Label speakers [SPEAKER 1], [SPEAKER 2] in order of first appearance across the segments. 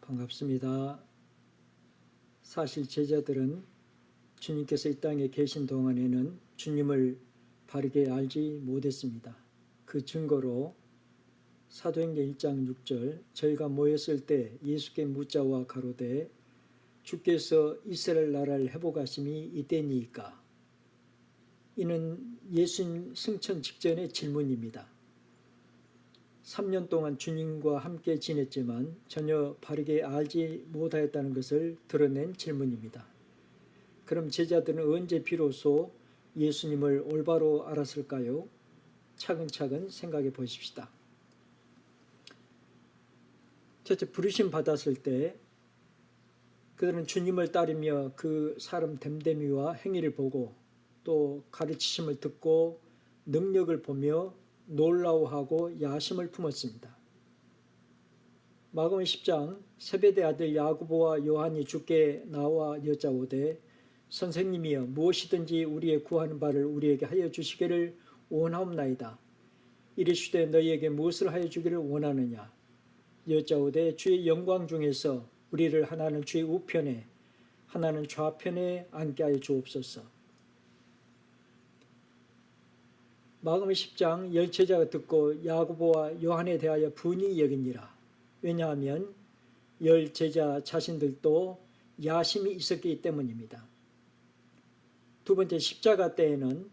[SPEAKER 1] 반갑습니다. 사실 제자들은 주님께서 이 땅에 계신 동안에는 주님을 바르게 알지 못했습니다. 그 증거로 사도행전 1장 6절 저희가 모였을 때 예수께 묻자와 가로되 주께서 이스라엘 나라를 회복하심이 이때니이까. 이는 예수님 승천 직전의 질문입니다. 3년 동안 주님과 함께 지냈지만 전혀 바르게 알지 못하였다는 것을 드러낸 질문입니다. 그럼 제자들은 언제 비로소 예수님을 올바로 알았을까요? 차근차근 생각해 보십시다. 첫째, 부르심 받았을 때 그들은 주님을 따르며 그 사람 됨됨이와 행위를 보고 또 가르치심을 듣고 능력을 보며 놀라워하고 야심을 품었습니다. 마가복음 10장 세베대 아들 야고보와 요한이 주께 나와 여짜오되 선생님이여 무엇이든지 우리의 구하는 바를 우리에게 하여 주시기를 원하옵나이다. 이르시되 너희에게 무엇을 하여 주기를 원하느냐. 여짜오되 주의 영광 중에서 우리를 하나는 주의 우편에 하나는 좌편에 앉게 하여 주옵소서. 마가복음 10장 열 제자가 듣고 야고보와 요한에 대하여 분이 여기니라. 왜냐하면 열 제자 자신들도 야심이 있었기 때문입니다. 두 번째, 십자가 때에는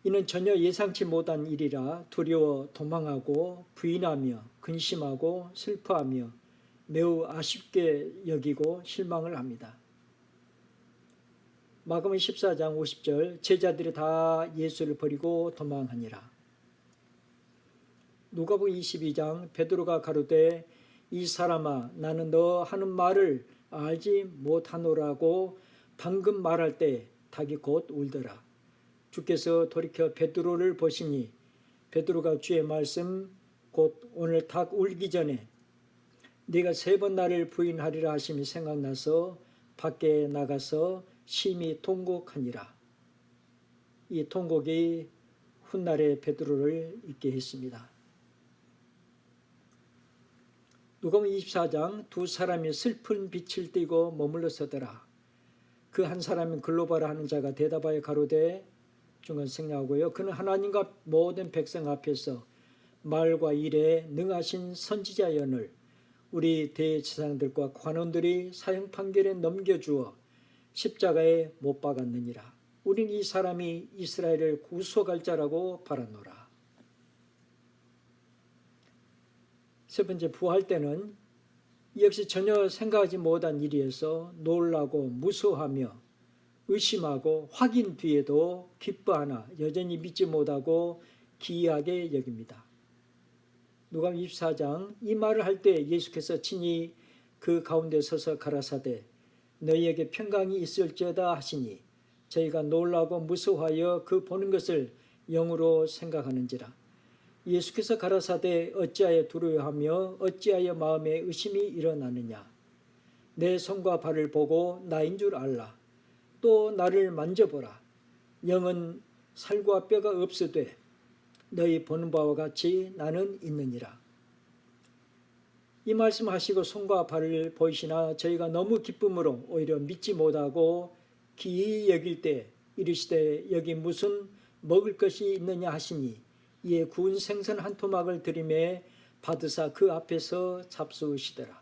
[SPEAKER 1] 이는 전혀 예상치 못한 일이라 두려워 도망하고 부인하며 근심하고 슬퍼하며 매우 아쉽게 여기고 실망을 합니다. 마가복음 14장 50절 제자들이 다 예수를 버리고 도망하니라. 누가복음 22장 베드로가 가로되 이 사람아 나는 너 하는 말을 알지 못하노라고 방금 말할 때 닭이 곧 울더라. 주께서 돌이켜 베드로를 보시니 베드로가 주의 말씀 곧 오늘 닭 울기 전에 네가 3번 나를 부인하리라 하심이 생각나서 밖에 나가서 심히 통곡하니라. 이 통곡이 훗날에 베드로를 잊게 했습니다. 누가복음 24장 두 사람이 슬픈 빛을 띠고 머물러 서더라. 그 한 사람은 글로바라 하는 자가 대답하여 가로되 중간 생략하고요. 그는 하나님과 모든 백성 앞에서 말과 일에 능하신 선지자연을 우리 대제사장들과 관원들이 사형 판결에 넘겨주어 십자가에 못 박았느니라. 우린 이 사람이 이스라엘을 구속할 자라고 바라노라. 세 번째, 부활 때는 역시 전혀 생각하지 못한 일이어서 놀라고 무서워하며 의심하고 확인 뒤에도 기뻐하나 여전히 믿지 못하고 기이하게 여깁니다. 누가복음 24장 이 말을 할 때 예수께서 친히 그 가운데 서서 가라사대 너희에게 평강이 있을지어다 하시니 저희가 놀라고 무서워하여 그 보는 것을 영으로 생각하는지라. 예수께서 가라사대 어찌하여 두려워하며 어찌하여 마음에 의심이 일어나느냐. 내 손과 발을 보고 나인 줄 알라. 또 나를 만져보라. 영은 살과 뼈가 없으되 너희 보는 바와 같이 나는 있느니라. 이 말씀하시고 손과 발을 보이시나 저희가 너무 기쁨으로 오히려 믿지 못하고 기이 여길 때 이르시되 여기 무슨 먹을 것이 있느냐 하시니 이에 구운 생선 한 토막을 드리매 받으사 그 앞에서 잡수시더라.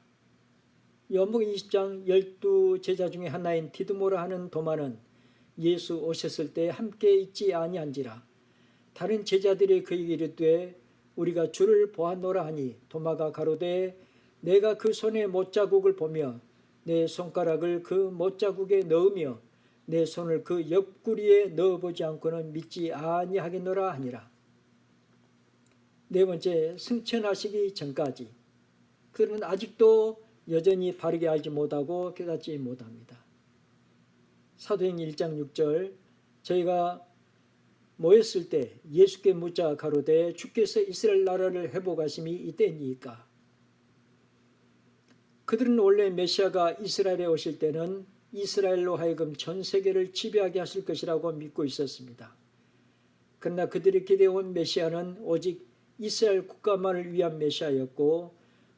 [SPEAKER 1] 요한복음 20장 12제자 중에 하나인 디드모라 하는 도마는 예수 오셨을 때 함께 있지 아니한지라. 다른 제자들이 그에게 이르되 우리가 주를 보았노라 하니 도마가 가로되 내가 그 손의 못자국을 보며 내 손가락을 그 못자국에 넣으며 내 손을 그 옆구리에 넣어보지 않고는 믿지 아니하겠노라 하니라. 네 번째, 승천하시기 전까지 그들은 아직도 여전히 바르게 알지 못하고 깨닫지 못합니다. 사도행전 1장 6절 저희가 모였을 때 예수께 묻자 가로되 주께서 이스라엘 나라를 회복하심이 이때니까. 그들은 원래 메시아가 이스라엘에 오실 때는 이스라엘로 하여금 전 세계를 지배하게 하실 것이라고 믿고 있었습니다. 그러나 그들이 기대해온 메시아는 오직 이스라엘 국가만을 위한 메시아였고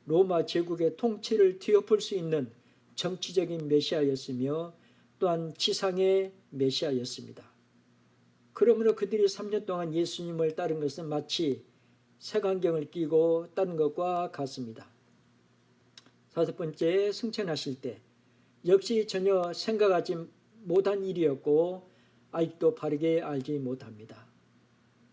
[SPEAKER 1] 로마 제국의 통치를 뒤엎을 수 있는 정치적인 메시아였으며 또한 지상의 메시아였습니다. 그러므로 그들이 3년 동안 예수님을 따른 것은 마치 색안경을 끼고 따른 것과 같습니다. 다섯 번째, 승천하실 때 역시 전혀 생각하지 못한 일이었고 아직도 바르게 알지 못합니다.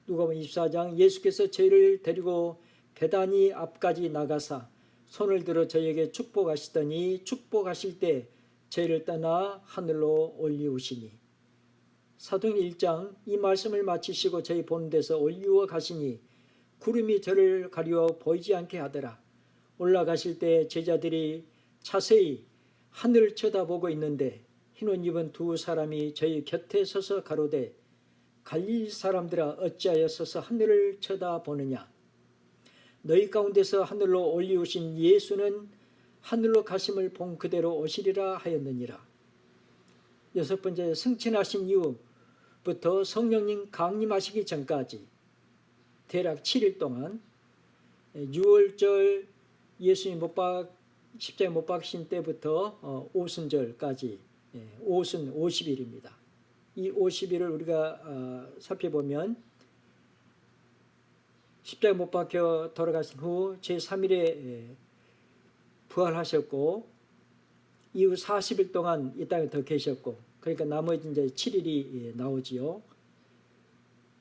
[SPEAKER 1] 누가복음 24장 예수께서 저희를 데리고 배단위 앞까지 나가사 손을 들어 저희에게 축복하시더니 축복하실 때 저희를 떠나 하늘로 올리우시니 사도행전 1장 이 말씀을 마치시고 저희 보는 데서 올리워 가시니 구름이 저를 가리워 보이지 않게 하더라. 올라가실 때 제자들이 자세히 하늘을 쳐다보고 있는데 흰옷 입은 두 사람이 저희 곁에 서서 가로되 갈릴리 사람들아 어찌하여 서서 하늘을 쳐다보느냐. 너희 가운데서 하늘로 올리우신 예수는 하늘로 가심을 본 그대로 오시리라 하였느니라. 여섯 번째, 승천하신 이후부터 성령님 강림하시기 전까지 대략 7일 동안 6월절 예수님 십자가에 못 박히신 때부터 오순절까지 오순 50일입니다. 이 50일을 우리가 살펴보면 십자가에 못 박혀 돌아가신 후 제3일에 부활하셨고 이후 40일 동안 이 땅에 더 계셨고 그러니까 나머지 이제 7일이 나오지요.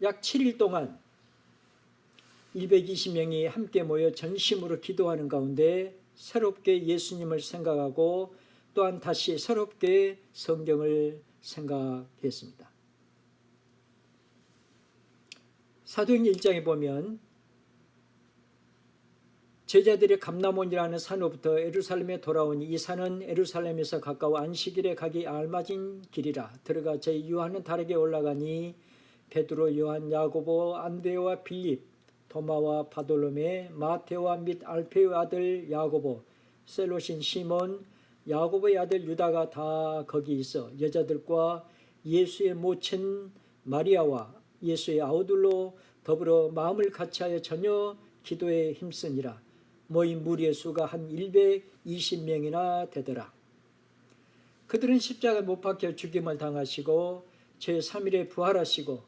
[SPEAKER 1] 약 7일 동안 120명이 함께 모여 전심으로 기도하는 가운데 새롭게 예수님을 생각하고 또한 다시 새롭게 성경을 생각했습니다. 사도행전 1장에 보면 제자들이 감람원이라는 산으로부터 예루살렘에 돌아오니 이 산은 예루살렘에서 가까워 안식일에 가기 알맞은 길이라. 들어가 저희 요한은 다르게 올라가니 베드로, 요한, 야고보, 안드레와 빌립, 도마와 바돌로메, 마테오와 및 알페의 아들 야고보, 셀롯인 시몬, 야고보의 아들 유다가 다 거기 있어 여자들과 예수의 모친 마리아와 예수의 아우들로 더불어 마음을 같이하여 전혀 기도에 힘쓰니라. 모인 무리의 수가 한 120명이나 되더라. 그들은 십자가에 못 박혀 죽임을 당하시고 제3일에 부활하시고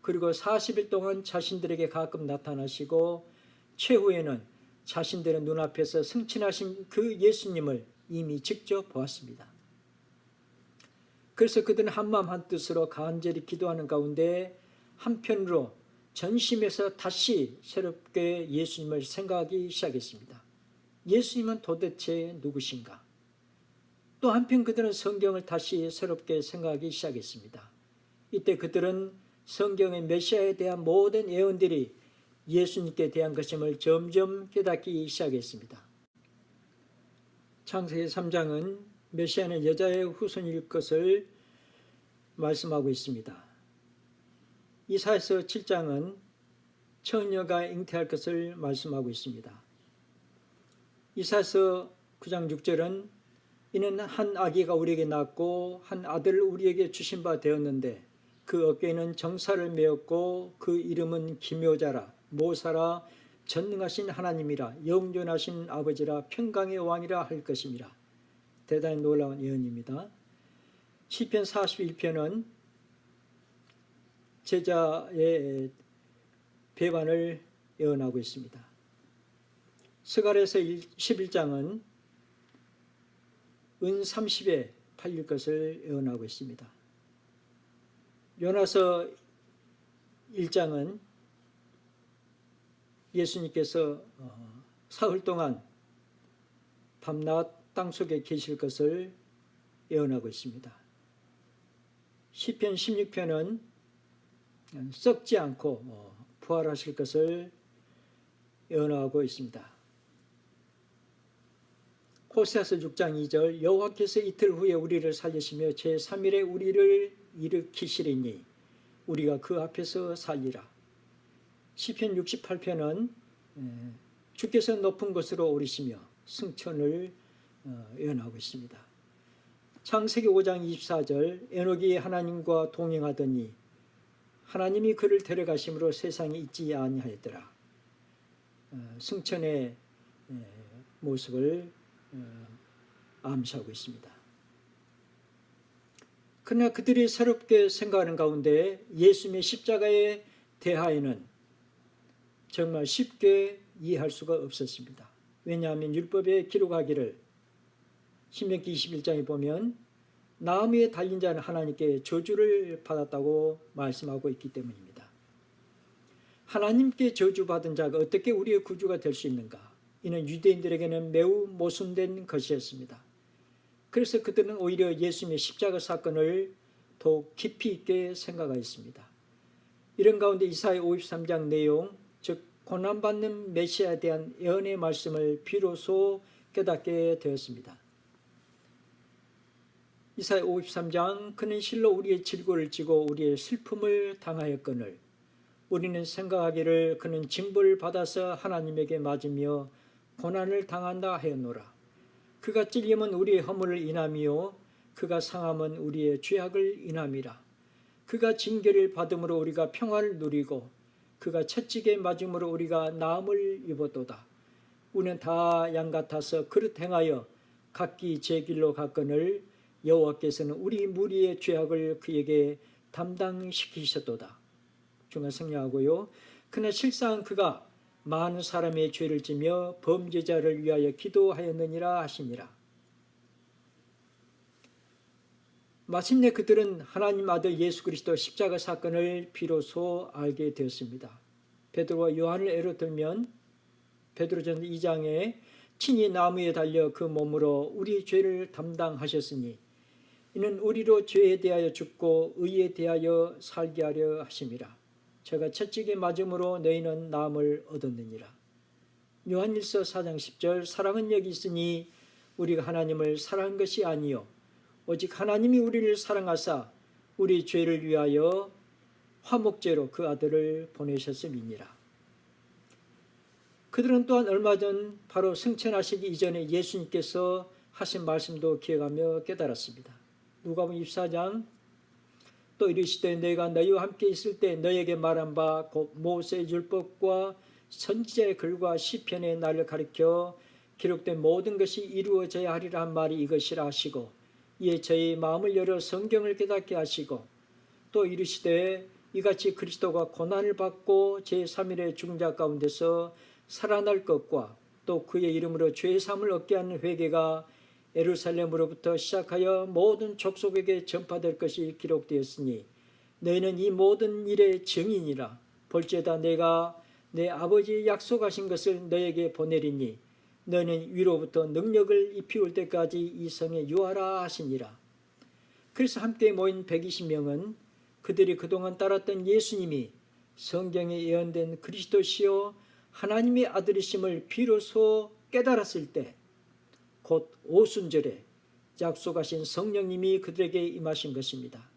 [SPEAKER 1] 그리고 40일 동안 자신들에게 가끔 나타나시고 최후에는 자신들의 눈앞에서 승천하신 그 예수님을 이미 직접 보았습니다. 그래서 그들은 한마음 한뜻으로 간절히 기도하는 가운데 한편으로 전심에서 다시 새롭게 예수님을 생각하기 시작했습니다. 예수님은 도대체 누구신가? 또 한편 그들은 성경을 다시 새롭게 생각하기 시작했습니다. 이때 그들은 성경의 메시아에 대한 모든 예언들이 예수님께 대한 것임을 점점 깨닫기 시작했습니다. 창세기 3장은 메시아는 여자의 후손일 것을 말씀하고 있습니다. 이사야서 7장은 처녀가 잉태할 것을 말씀하고 있습니다. 이사야서 9장 6절은 이는 한 아기가 우리에게 낳고 한 아들을 우리에게 주신 바 되었는데 그 어깨에는 정사를 메었고 그 이름은 기묘자라 모사라 전능하신 하나님이라 영존하신 아버지라 평강의 왕이라 할 것입니다. 대단히 놀라운 예언입니다. 시편 41편은 제자의 배반을 예언하고 있습니다. 스가랴서 11장은 은 30에 팔릴 것을 예언하고 있습니다. 요나서 1장은 예수님께서 사흘 동안 밤낮 땅속에 계실 것을 예언하고 있습니다. 시편 16편은 썩지 않고 부활하실 것을 예언하고 있습니다. 호세아서 6장 2절 여호와께서 이틀 후에 우리를 살리시며 제3일에 우리를 일으키시리니 우리가 그 앞에서 살리라. 시편 68편은 주께서 높은 곳으로 오르시며 승천을 예언하고 있습니다. 창세기 5장 24절 에녹이 하나님과 동행하더니 하나님이 그를 데려가심으로 세상에 있지 아니하였더라. 승천의 모습을 암시하고 있습니다. 그러나 그들이 새롭게 생각하는 가운데 예수님의 십자가에 대하여는 정말 쉽게 이해할 수가 없었습니다. 왜냐하면 율법에 기록하기를 신명기 21장에 보면 나무 위에 달린 자는 하나님께 저주를 받았다고 말씀하고 있기 때문입니다. 하나님께 저주받은 자가 어떻게 우리의 구주가 될 수 있는가? 이는 유대인들에게는 매우 모순된 것이었습니다. 그래서 그들은 오히려 예수님의 십자가 사건을 더욱 깊이 있게 생각하였습니다. 이런 가운데 이사야 53장 내용, 즉 고난받는 메시아에 대한 예언의 말씀을 비로소 깨닫게 되었습니다. 이사야 53장, 그는 실로 우리의 질고를 지고 우리의 슬픔을 당하였거늘 우리는 생각하기를 그는 징벌을 받아서 하나님에게 맞으며 고난을 당한다 하였노라. 그가 찔림은 우리의 허물을 인함이요 그가 상함은 우리의 죄악을 인함이라. 그가 징계를 받음으로 우리가 평화를 누리고 그가 채찍에 맞음으로 우리가 나음을 입었도다. 우리는 다 양 같아서 그릇 행하여 각기 제 길로 갔거늘 여호와께서는 우리 무리의 죄악을 그에게 담당시키셨도다. 중간 생략하고요. 그러나 실상 그가 많은 사람의 죄를 지며 범죄자를 위하여 기도하였느니라 하시니라. 마침내 그들은 하나님 아들 예수 그리스도 십자가 사건을 비로소 알게 되었습니다. 베드로와 요한을 예로 들면 베드로전서 2장에 친히 나무에 달려 그 몸으로 우리 죄를 담당하셨으니 이는 우리로 죄에 대하여 죽고 의에 대하여 살게 하려 하심이라. 제가 채찍에 맞음으로 너희는 나음을 얻었느니라. 요한일서 4장 10절, 사랑은 여기 있으니 우리가 하나님을 사랑한 것이 아니요 오직 하나님이 우리를 사랑하사 우리 죄를 위하여 화목제로 그 아들을 보내셨음이니라. 그들은 또한 얼마 전 바로 승천하시기 이전에 예수님께서 하신 말씀도 기억하며 깨달았습니다. 누가복음 24장, 또 이르시되 내가 너희와 함께 있을 때 너희에게 말한 바 곧 모세의 율법과 선지자의 글과 시편의 날을 가리켜 기록된 모든 것이 이루어져야 하리라 한 말이 이것이라 하시고 이에 저희 마음을 열어 성경을 깨닫게 하시고 또 이르시되 이같이 그리스도가 고난을 받고 제3일의 죽은 자 가운데서 살아날 것과 또 그의 이름으로 죄 사함을 얻게 하는 회개가 예루살렘으로부터 시작하여 모든 족속에게 전파될 것이 기록되었으니 너희는 이 모든 일의 증인이라. 볼지어다 내가 내 아버지의 약속하신 것을 너희에게 보내리니 너희는 위로부터 능력을 입히올 때까지 이 성에 유하라 하시니라. 그래서 함께 모인 120명은 그들이 그동안 따랐던 예수님이 성경에 예언된 그리스도시요 하나님의 아들이심을 비로소 깨달았을 때 곧 오순절에 약속하신 성령님이 그들에게 임하신 것입니다.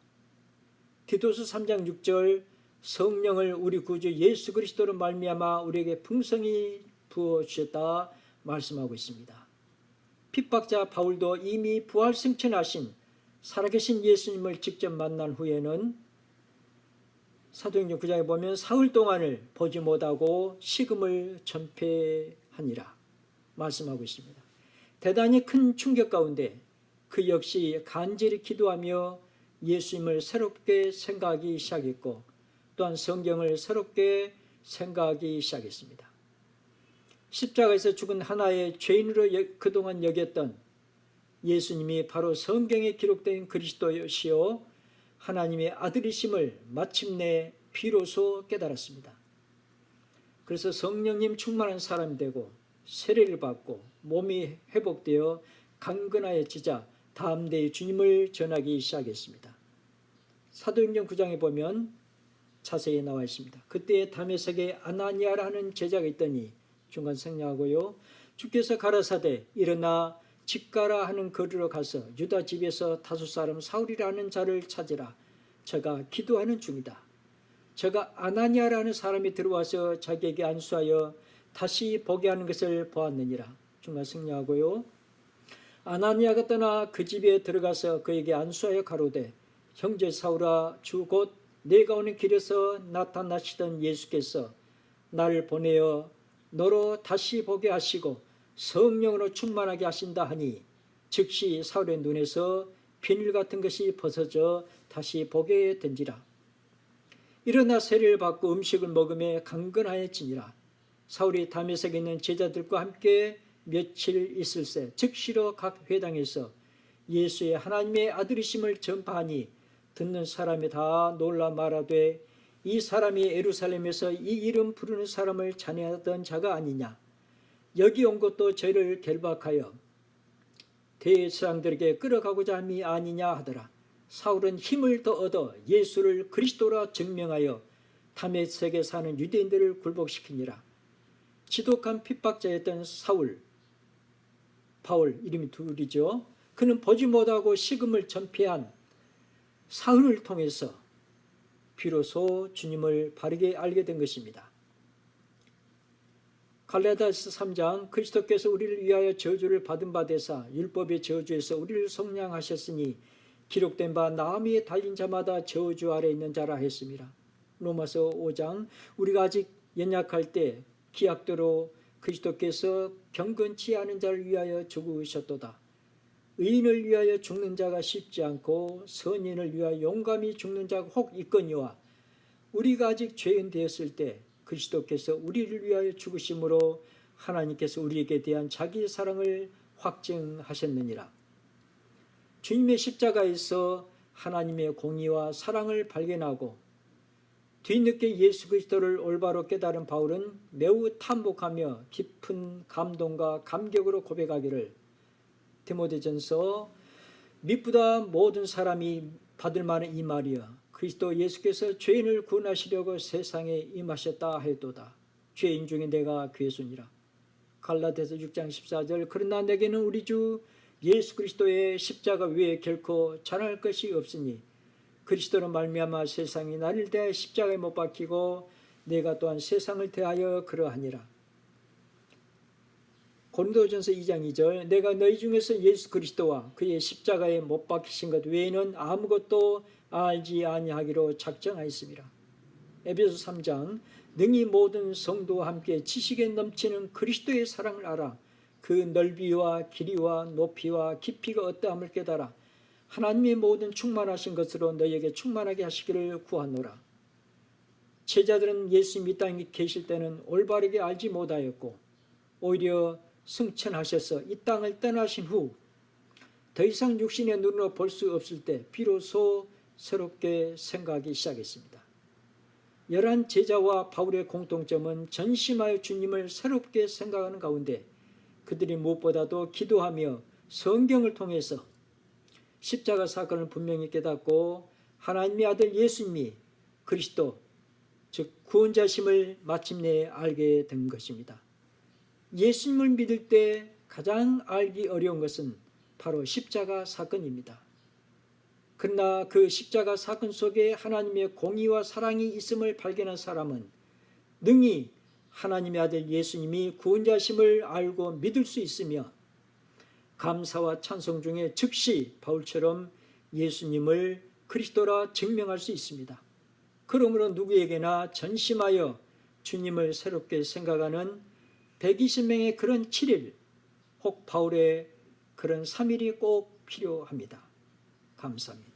[SPEAKER 1] 디도서 3장 6절, 성령을 우리 구주 예수 그리스도로 말미암아 우리에게 풍성히 부어주셨다 말씀하고 있습니다. 핍박자 바울도 이미 부활 승천하신 살아계신 예수님을 직접 만난 후에는 사도행전 9장에 보면 사흘 동안을 보지 못하고 식음을 전폐하니라 말씀하고 있습니다. 대단히 큰 충격 가운데 그 역시 간절히 기도하며 예수님을 새롭게 생각하기 시작했고 또한 성경을 새롭게 생각하기 시작했습니다. 십자가에서 죽은 하나의 죄인으로 그동안 여겼던 예수님이 바로 성경에 기록된 그리스도시요 하나님의 아들이심을 마침내 비로소 깨달았습니다. 그래서 성령님 충만한 사람이 되고 세례를 받고 몸이 회복되어 강건하여지자 다음 대의 주님을 전하기 시작했습니다. 사도행전 9장에 보면 자세히 나와 있습니다. 그때 다메섹에 아나니아라는 제자가 있더니 중간 생략하고요. 주께서 가라사대 일어나 집가라 하는 거리로 가서 유다 집에서 다섯 사람 사울이라는 자를 찾으라. 저가 기도하는 중이다. 저가 아나니아라는 사람이 들어와서 자기에게 안수하여 다시 보게 하는 것을 보았느니라. 중간 생략하고요. 아나니아가 떠나 그 집에 들어가서 그에게 안수하여 가로되 형제 사울아 주 곧 내가 오는 길에서 나타나시던 예수께서 나를 보내어 너로 다시 보게 하시고 성령으로 충만하게 하신다 하니 즉시 사울의 눈에서 비늘 같은 것이 벗어져 다시 보게 된지라. 일어나 세례를 받고 음식을 먹으며 강건하여지니라. 사울이 다메섹에 있는 제자들과 함께 며칠 있을새 즉시로 각 회당에서 예수의 하나님의 아들이심을 전파하니 듣는 사람이 다 놀라 말하되 이 사람이 예루살렘에서 이 이름 부르는 사람을 찬양하던 자가 아니냐. 여기 온 것도 저희를 결박하여 대제사장들에게 끌어가고자 함이 아니냐 하더라. 사울은 힘을 더 얻어 예수를 그리스도라 증명하여 다메섹에 사는 유대인들을 굴복시키니라. 지독한 핍박자였던 바울 이름이 둘이죠. 그는 보지 못하고 식음을 전폐한 사울을 통해서 비로소 주님을 바르게 알게 된 것입니다. 갈라디아서 3장 그리스도께서 우리를 위하여 저주를 받은 바 되사 율법의 저주에서 우리를 속량하셨으니 기록된 바 나무에 달린 자마다 저주 아래 있는 자라 했습니다. 로마서 5장 우리가 아직 연약할 때 기약대로 그리스도께서 경건치 않은 자를 위하여 죽으셨도다. 의인을 위하여 죽는 자가 쉽지 않고 선인을 위하여 용감히 죽는 자가 혹 있거니와 우리가 아직 죄인 되었을 때 그리스도께서 우리를 위하여 죽으심으로 하나님께서 우리에게 대한 자기의 사랑을 확증하셨느니라. 주님의 십자가에서 하나님의 공의와 사랑을 발견하고 뒤늦게 예수 그리스도를 올바로 깨달은 바울은 매우 탐복하며 깊은 감동과 감격으로 고백하기를 디모데전서 미쁘다 모든 사람이 받을 만한 이 말이여 그리스도 예수께서 죄인을 구원하시려고 세상에 임하셨다 하였도다. 죄인 중에 내가 괴순이라. 갈라디아서 6장 14절 그러나 내게는 우리 주 예수 그리스도의 십자가 외에 결코 자랑할 것이 없으니 그리스도로 말미암아 세상이 나를 대하여 십자가에 못 박히고 내가 또한 세상을 대하여 그러하니라. 고린도전서 2장 2절 내가 너희 중에서 예수 그리스도와 그의 십자가에 못 박히신 것 외에는 아무것도 알지 아니하기로 작정하였습니다. 에베소 3장 능히 모든 성도와 함께 지식에 넘치는 그리스도의 사랑을 알아 그 넓이와 길이와 높이와 깊이가 어떠함을 깨달아 하나님의 모든 충만하신 것으로 너희에게 충만하게 하시기를 구하노라. 제자들은 예수님 이 땅에 계실 때는 올바르게 알지 못하였고 오히려 승천하셔서 이 땅을 떠나신 후 더 이상 육신의 눈으로 볼 수 없을 때 비로소 새롭게 생각하기 시작했습니다. 11 제자와 바울의 공통점은 전심하여 주님을 새롭게 생각하는 가운데 그들이 무엇보다도 기도하며 성경을 통해서 십자가 사건을 분명히 깨닫고 하나님의 아들 예수님이 그리스도 즉 구원자심을 마침내 알게 된 것입니다. 예수님을 믿을 때 가장 알기 어려운 것은 바로 십자가 사건입니다. 그러나 그 십자가 사건 속에 하나님의 공의와 사랑이 있음을 발견한 사람은 능히 하나님의 아들 예수님이 구원자심을 알고 믿을 수 있으며 감사와 찬송 중에 즉시 바울처럼 예수님을 그리스도라 증명할 수 있습니다. 그러므로 누구에게나 전심하여 주님을 새롭게 생각하는 120명의 그런 7일 혹 바울의 그런 3일이 꼭 필요합니다. 감사합니다.